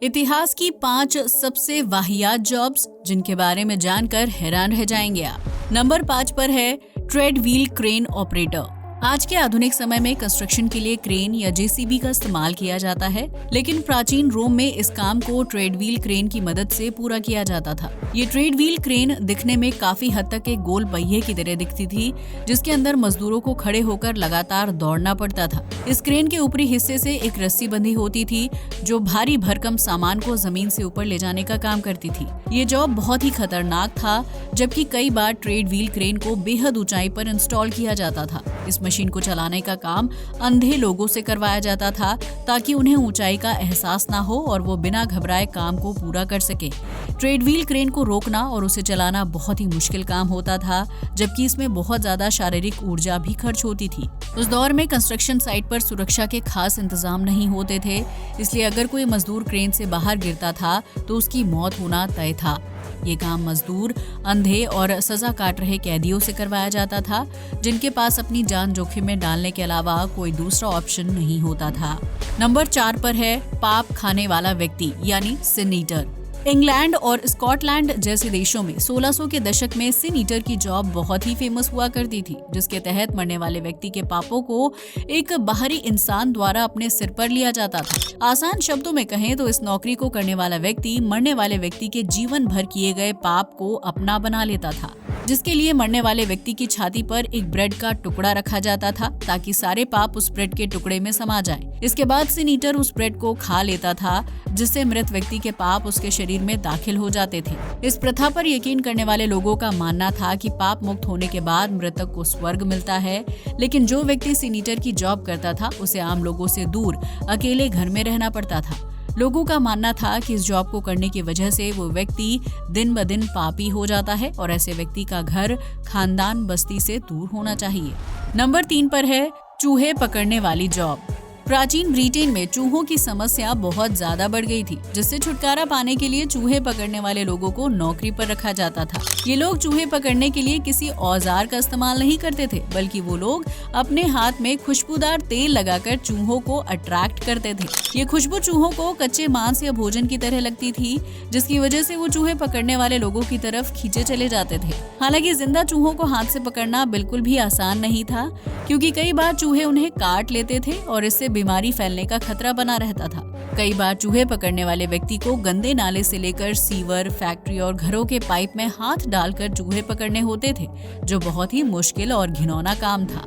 इतिहास की 5 सबसे वाहियात जॉब्स जिनके बारे में जानकर हैरान रह जाएंगे आप। नंबर 5 पर है ट्रेड व्हील क्रेन ऑपरेटर। आज के आधुनिक समय में कंस्ट्रक्शन के लिए क्रेन या जेसीबी का इस्तेमाल किया जाता है, लेकिन प्राचीन रोम में इस काम को ट्रेड व्हील क्रेन की मदद से पूरा किया जाता था। ये ट्रेड व्हील क्रेन दिखने में काफी हद तक एक गोल पहिए की तरह दिखती थी, जिसके अंदर मजदूरों को खड़े होकर लगातार दौड़ना पड़ता था। इस क्रेन के ऊपरी हिस्से से एक रस्सी बंधी होती थी जो भारी भरकम सामान को जमीन से ऊपर ले जाने का काम करती थी। ये जॉब बहुत ही खतरनाक था, जबकि कई बार ट्रेड व्हील क्रेन को बेहद ऊंचाई पर इंस्टॉल किया जाता था। इस मशीन को चलाने का काम अंधे लोगों से करवाया जाता था ताकि उन्हें ऊंचाई का एहसास ना हो और वो बिना घबराए काम को पूरा कर सके। ट्रेड व्हील क्रेन को रोकना और उसे चलाना बहुत ही मुश्किल काम होता था, जबकि इसमें बहुत ज्यादा शारीरिक ऊर्जा भी खर्च होती थी। उस दौर में कंस्ट्रक्शन साइट पर सुरक्षा के खास इंतजाम नहीं होते थे, इसलिए अगर कोई मजदूर क्रेन से बाहर गिरता था तो उसकी मौत होना तय था। ये काम मजदूर, अंधे और सजा काट रहे कैदियों से करवाया जाता था, जिनके पास अपनी जान जोखिम में डालने के अलावा कोई दूसरा ऑप्शन नहीं होता था। नंबर 4 पर है पाप खाने वाला व्यक्ति यानी सिन ईटर। इंग्लैंड और स्कॉटलैंड जैसे देशों में 1600 के दशक में सिन ईटर की जॉब बहुत ही फेमस हुआ करती थी, जिसके तहत मरने वाले व्यक्ति के पापों को एक बाहरी इंसान द्वारा अपने सिर पर लिया जाता था। आसान शब्दों में कहें तो इस नौकरी को करने वाला व्यक्ति मरने वाले व्यक्ति के जीवन भर किए गए पाप को अपना बना लेता था, जिसके लिए मरने वाले व्यक्ति की छाती पर एक ब्रेड का टुकड़ा रखा जाता था ताकि सारे पाप उस ब्रेड के टुकड़े में समा जाएं। इसके बाद सिन ईटर उस ब्रेड को खा लेता था, जिससे मृत व्यक्ति के पाप उसके शरीर में दाखिल हो जाते थे। इस प्रथा पर यकीन करने वाले लोगों का मानना था कि पाप मुक्त होने के बाद मृतक को स्वर्ग मिलता है, लेकिन जो व्यक्ति सिन ईटर की जॉब करता था उसे आम लोगों से दूर अकेले घर में रहना पड़ता था। लोगों का मानना था कि इस जॉब को करने की वजह से वो व्यक्ति दिन ब दिन पापी हो जाता है और ऐसे व्यक्ति का घर, खानदान, बस्ती से दूर होना चाहिए। नंबर 3 पर है चूहे पकड़ने वाली जॉब। प्राचीन ब्रिटेन में चूहों की समस्या बहुत ज्यादा बढ़ गई थी, जिससे छुटकारा पाने के लिए चूहे पकड़ने वाले लोगों को नौकरी पर रखा जाता था। ये लोग चूहे पकड़ने के लिए किसी औजार का इस्तेमाल नहीं करते थे, बल्कि वो लोग अपने हाथ में खुशबूदार तेल लगाकर चूहों को अट्रैक्ट करते थे। ये खुशबू चूहों को कच्चे मांस या भोजन की तरह लगती थी, जिसकी वजह से वो चूहे पकड़ने वाले लोगों की तरफ खींचे चले जाते थे। हालांकि जिंदा चूहों को हाथ से पकड़ना बिल्कुल भी आसान नहीं था, क्योंकि कई बार चूहे उन्हें काट लेते थे और इससे बीमारी फैलने का खतरा बना रहता था। कई बार चूहे पकड़ने वाले व्यक्ति को गंदे नाले से लेकर सीवर, फैक्ट्री और घरों के पाइप में हाथ डालकर चूहे पकड़ने होते थे, जो बहुत ही मुश्किल और घिनौना काम था।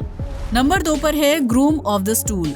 नंबर 2 पर है ग्रूम ऑफ द स्टूल।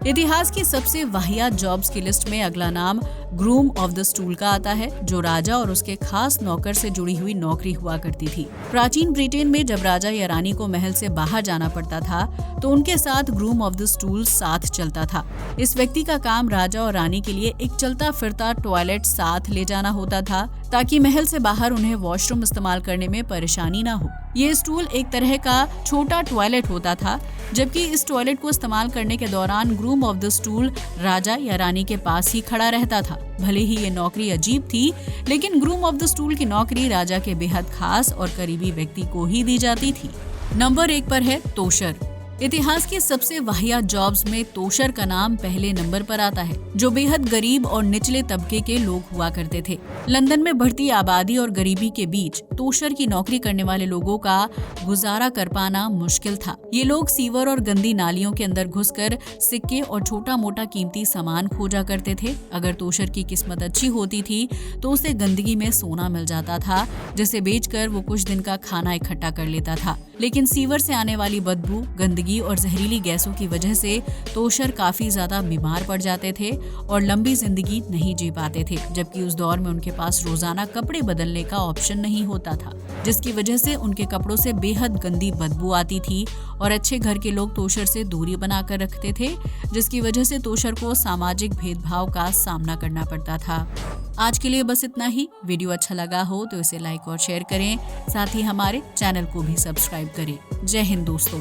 इतिहास की सबसे वाहियात जॉब्स की लिस्ट में अगला नाम ग्रूम ऑफ द स्टूल का आता है, जो राजा और उसके खास नौकर से जुड़ी हुई नौकरी हुआ करती थी। प्राचीन ब्रिटेन में जब राजा या रानी को महल से बाहर जाना पड़ता था तो उनके साथ ग्रूम ऑफ द स्टूल साथ चलता था। इस व्यक्ति का काम राजा और रानी के लिए एक चलता फिरता टॉयलेट साथ ले जाना होता था, ताकि महल से बाहर उन्हें वॉशरूम इस्तेमाल करने में परेशानी ना हो। ये स्टूल एक तरह का छोटा टॉयलेट होता था, जबकि इस टॉयलेट को इस्तेमाल करने के दौरान ग्रूम ऑफ द स्टूल राजा या रानी के पास ही खड़ा रहता था। भले ही ये नौकरी अजीब थी, लेकिन ग्रूम ऑफ द स्टूल की नौकरी राजा के बेहद खास और करीबी व्यक्ति को ही दी जाती थी। नंबर 1 पर है तोशर। इतिहास की सबसे वाहियात जॉब्स में तोशर का नाम पहले नंबर पर आता है, जो बेहद गरीब और निचले तबके के लोग हुआ करते थे। लंदन में बढ़ती आबादी और गरीबी के बीच तोशर की नौकरी करने वाले लोगों का गुजारा कर पाना मुश्किल था। ये लोग सीवर और गंदी नालियों के अंदर घुसकर सिक्के और छोटा मोटा कीमती सामान खोजा करते थे। अगर तोशर की किस्मत अच्छी होती थी तो उसे गंदगी में सोना मिल जाता था, जिसे बेचकर वो कुछ दिन का खाना इकट्ठा कर लेता था। लेकिन सीवर से आने वाली बदबू, गंदगी और जहरीली गैसों की वजह से तोशर काफी ज्यादा बीमार पड़ जाते थे और लंबी जिंदगी नहीं जी पाते थे, जबकि उस दौर में उनके पास रोजाना कपड़े बदलने का ऑप्शन नहीं होता था, जिसकी वजह से उनके कपड़ों से बेहद गंदी बदबू आती थी और अच्छे घर के लोग तोशर से दूरी बनाकर रखते थे, जिसकी वजह से तोशर को सामाजिक भेदभाव का सामना करना पड़ता था। आज के लिए बस इतना ही। वीडियो अच्छा लगा हो तो इसे लाइक और शेयर करें, साथ ही हमारे चैनल को भी सब्सक्राइब करें। जय हिंद दोस्तों।